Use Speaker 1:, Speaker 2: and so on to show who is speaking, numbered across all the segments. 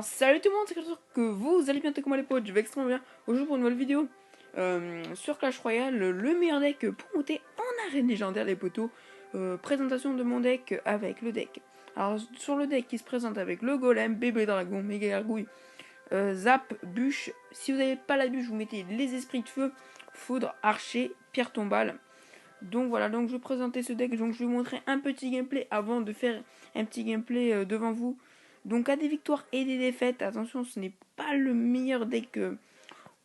Speaker 1: Alors salut tout le monde, c'est sûr que vous allez bien, comme les potes, je vais extrêmement bien aujourd'hui pour une nouvelle vidéo sur Clash Royale, le meilleur deck pour monter en arène légendaire les potos. Présentation de mon deck avec le deck. Alors sur le deck qui se présente avec le golem, bébé dragon, méga gargouille, zap, bûche. Si vous n'avez pas la bûche, vous mettez les esprits de feu, foudre, archer, pierre tombale. Donc voilà, donc je vais présenter ce deck, donc je vais vous montrer un petit gameplay avant de faire un petit gameplay devant vous. Donc à des victoires et des défaites, attention, ce n'est pas le meilleur deck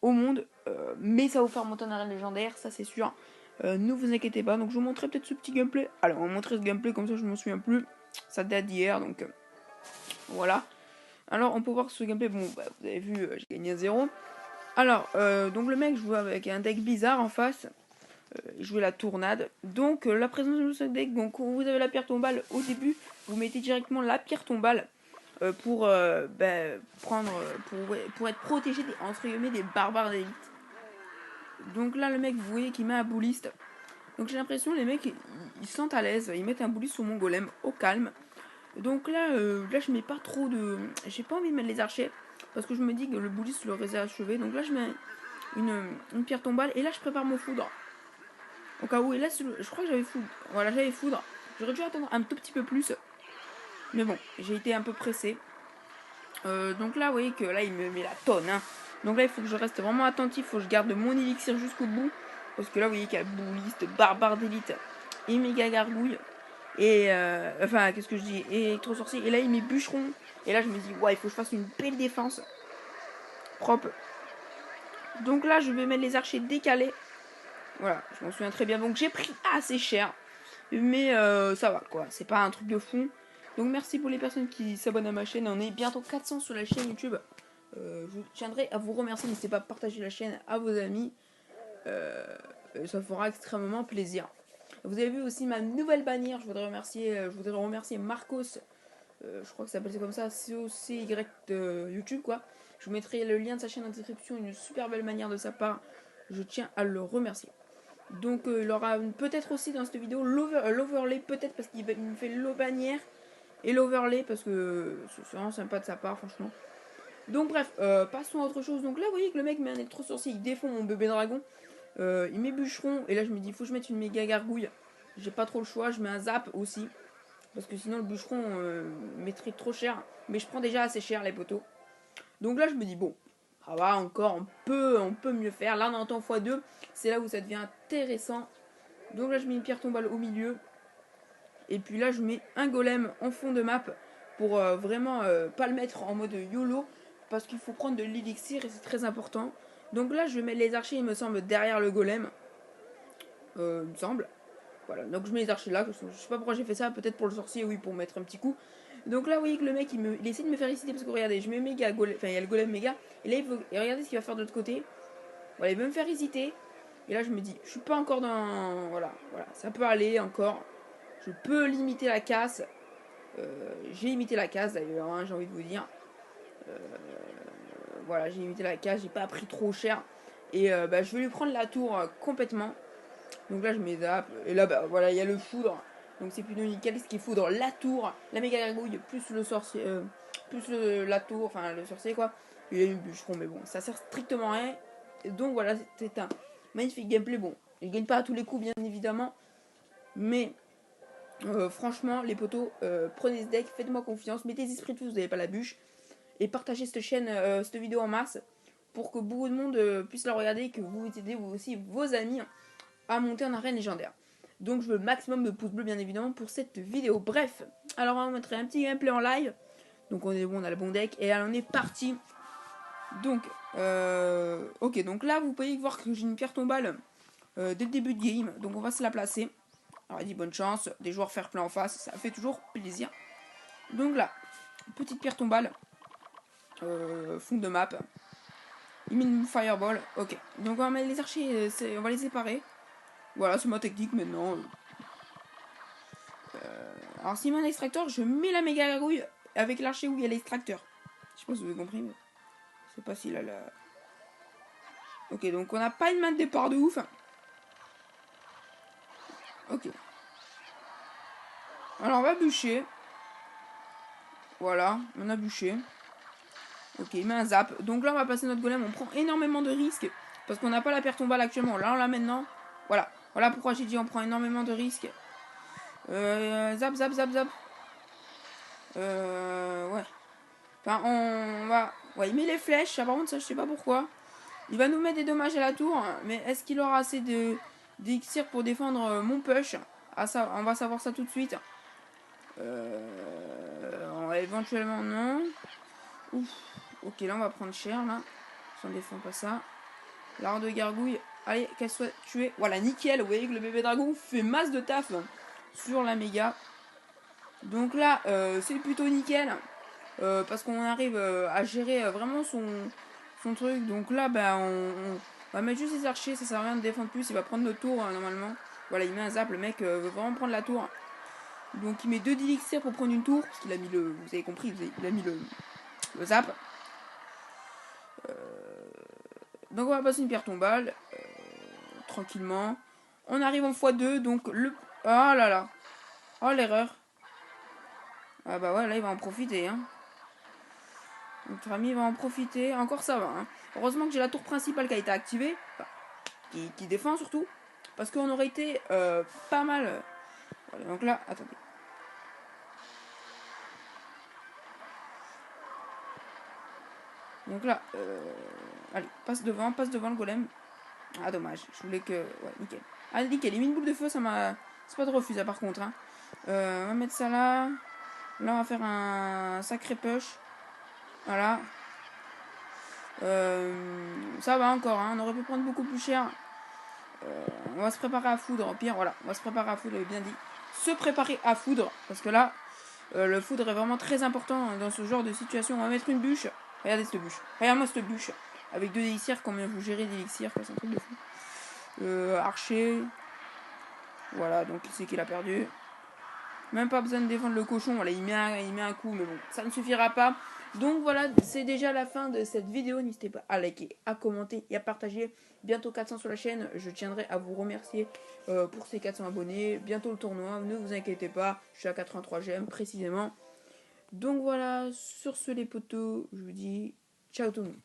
Speaker 1: au monde, mais ça va vous faire monter en arène légendaire, ça c'est sûr. Ne vous inquiétez pas, donc je vous montrerai peut-être ce petit gameplay. Alors on va montrer ce gameplay, comme ça je ne m'en souviens plus, ça date d'hier, donc voilà. Alors on peut voir ce gameplay, bon bah, vous avez vu, j'ai gagné à 0. Alors, donc le mec joue avec un deck bizarre en face. Jouer la tournade. Donc la présence de ce deck, donc quand vous avez la pierre tombale au début, vous mettez directement la pierre tombale pour prendre pour être protégé des, entre guillemets, des barbares d'élite. Donc là le mec, vous voyez qu'il met un bouliste. Donc j'ai l'impression les mecs ils se sentent à l'aise, ils mettent un bouliste sur mon golem au calme. Donc là je mets pas trop de, j'ai pas envie de mettre les archers parce que je me dis que le bouliste le aurait achevé. Donc là je mets une pierre tombale et là je prépare mon foudre. Au cas où, et là, je crois que j'avais foudre. Voilà, j'avais foudre. J'aurais dû attendre un tout petit peu plus. Mais bon, j'ai été un peu pressé. Donc là, vous voyez que là, il me met la tonne. Hein. Donc là, il faut que je reste vraiment attentif. Il faut que je garde mon élixir jusqu'au bout. Parce que là, vous voyez qu'il y a bouliste, barbare d'élite et méga gargouille. Et enfin, qu'est-ce que je dis? Et électro-sorcier. Et là, il met bûcheron. Et là, je me dis, ouais, il faut que je fasse une belle défense. Propre. Donc là, je vais mettre les archers décalés. Voilà, je m'en souviens très bien. Donc j'ai pris assez cher. Mais ça va quoi, c'est pas un truc de fou. Donc merci pour les personnes qui s'abonnent à ma chaîne. On est bientôt 400 sur la chaîne YouTube. Je tiendrai à vous remercier. N'hésitez pas à partager la chaîne à vos amis. Ça fera extrêmement plaisir. Vous avez vu aussi ma nouvelle bannière. Je voudrais remercier Marcos. Je crois que ça s'appelle comme ça, COCY YouTube quoi. Je vous mettrai le lien de sa chaîne en description. Une super belle manière de sa part. Je tiens à le remercier. Donc il aura peut-être aussi dans cette vidéo l'overlay, peut-être parce qu'il me fait le bannière et l'overlay parce que c'est vraiment sympa de sa part franchement. Donc bref, passons à autre chose. Donc là vous voyez que le mec met un électro-sorcier, il défend mon bébé dragon, il met bûcheron et là je me dis faut que je mette une méga gargouille. J'ai pas trop le choix, je mets un zap aussi parce que sinon le bûcheron mettrait trop cher, mais je prends déjà assez cher les poteaux. Donc là je me dis bon, ça va encore, on peut mieux faire. Là on entend x2, c'est là où ça devient intéressant. Donc là je mets une pierre tombale au milieu. Et puis là je mets un golem en fond de map pour vraiment pas le mettre en mode YOLO. Parce qu'il faut prendre de l'élixir et c'est très important. Donc là je vais mettre les archers il me semble derrière le golem. Il me semble. Voilà, donc je mets les archers là. Je sais pas pourquoi j'ai fait ça, peut-être pour le sorcier, oui, pour mettre un petit coup. Donc là vous voyez que le mec il essaie de me faire hésiter parce que regardez, je mets méga golem, enfin il y a le golem méga. Et là et regardez ce qu'il va faire de l'autre côté. Voilà, il veut me faire hésiter. Et là je me dis, je suis pas encore dans... Voilà, ça peut aller encore. Je peux limiter la casse. J'ai limité la casse d'ailleurs, hein, j'ai envie de vous dire. Voilà, j'ai limité la casse, j'ai pas pris trop cher. Et je vais lui prendre la tour complètement. Donc là je mets zap. Et là voilà, il y a le foudre. Donc c'est plutôt nickel. Ce qui est foudre, la tour, la méga gargouille, plus le sorcier, plus la tour, enfin le sorcier quoi. Il y a une bûcheron, mais bon, ça sert strictement à rien. Et donc voilà, c'est un magnifique gameplay. Bon, je gagne pas à tous les coups bien évidemment. Mais franchement, les potos, prenez ce deck, faites-moi confiance, mettez des esprits de feu, vous n'avez pas la bûche, et partagez cette chaîne, cette vidéo en masse, pour que beaucoup de monde puisse la regarder, et que vous aidez vous aussi vos amis à monter en arène légendaire. Donc je veux le maximum de pouces bleus bien évidemment pour cette vidéo. Bref, alors on va mettre un petit gameplay en live. Donc on est bon, on a le bon deck, et alors on est parti. Donc, ok, donc là vous pouvez voir que j'ai une pierre tombale dès le début de game, donc on va se la placer. Alors il dit bonne chance, des joueurs fair play en face, ça fait toujours plaisir. Donc là, petite pierre tombale, fond de map, il met une fireball, ok. Donc on va mettre les archers, on va les séparer. Voilà, c'est ma technique maintenant. Alors s'il met un extracteur, je mets la méga gargouille avec l'archer où il y a l'extracteur. Je sais pas si vous avez compris, mais je sais pas s'il a la... Ok, donc on n'a pas une main de départ de ouf. Ok. Alors on va bûcher. Voilà, on a bûché. Ok, il met un zap. Donc là, on va passer notre golem. On prend énormément de risques. Parce qu'on n'a pas la pierre tombale actuellement. Là, on l'a maintenant. Voilà. Voilà pourquoi j'ai dit on prend énormément de risques. Zap, zap, zap, zap. Ouais. Enfin, on va... Ouais, il met les flèches. Par contre, ça, je sais pas pourquoi. Il va nous mettre des dommages à la tour. Mais est-ce qu'il aura assez d'élixir pour défendre mon push? Ah, ça, on va savoir ça tout de suite. Éventuellement, non. Ouf. Ok, là, on va prendre cher, là. Si on défend pas ça. L'art de gargouille. Allez, qu'elle soit tuée. Voilà, nickel. Vous voyez que le bébé dragon fait masse de taf sur la méga. Donc là, c'est plutôt nickel. Parce qu'on arrive à gérer vraiment son truc. Donc là, bah, on va mettre juste les archers. Ça sert à rien de défendre plus. Il va prendre notre tour, normalement. Voilà, il met un zap. Le mec veut vraiment prendre la tour. Donc il met 2 d'élixir pour prendre une tour. Parce qu'il a mis le... Vous avez compris, il a mis le zap. Donc on va passer une pierre tombale. Tranquillement. On arrive en x2. Donc le... Oh là là. Oh l'erreur. Ah bah ouais, là il va en profiter. Hein. Notre ami va en profiter. Encore ça va. Hein. Heureusement que j'ai la tour principale qui a été activée. Enfin, qui défend surtout. Parce qu'on aurait été pas mal. Voilà, donc là, attendez. Donc là, allez, passe devant le golem. Ah dommage, je voulais que... Ouais, nickel. Ah nickel, il met une boule de feu, ça m'a... C'est pas de refus, ça par contre. Hein. On va mettre ça là. Là, on va faire un sacré push. Voilà. Ça va encore, hein. On aurait pu prendre beaucoup plus cher. On va se préparer à foudre. Au pire, voilà, on va se préparer à foudre, j'avais bien dit. Se préparer à foudre, parce que là, le foudre est vraiment très important dans ce genre de situation. On va mettre une bûche. Regardez cette bûche. Regarde-moi cette bûche. Avec 2 élixirs, combien vous gérez d'élixirs, c'est un truc de fou. Archer. Voilà, donc il sait qu'il a perdu. Même pas besoin de défendre le cochon. Voilà, il met un coup, mais bon, ça ne suffira pas. Donc voilà, c'est déjà la fin de cette vidéo. N'hésitez pas à liker, à commenter et à partager. Bientôt 400 sur la chaîne. Je tiendrai à vous remercier pour ces 400 abonnés. Bientôt le tournoi, ne vous inquiétez pas. Je suis à 83 gemmes précisément. Donc voilà, sur ce les potos, je vous dis ciao tout le monde.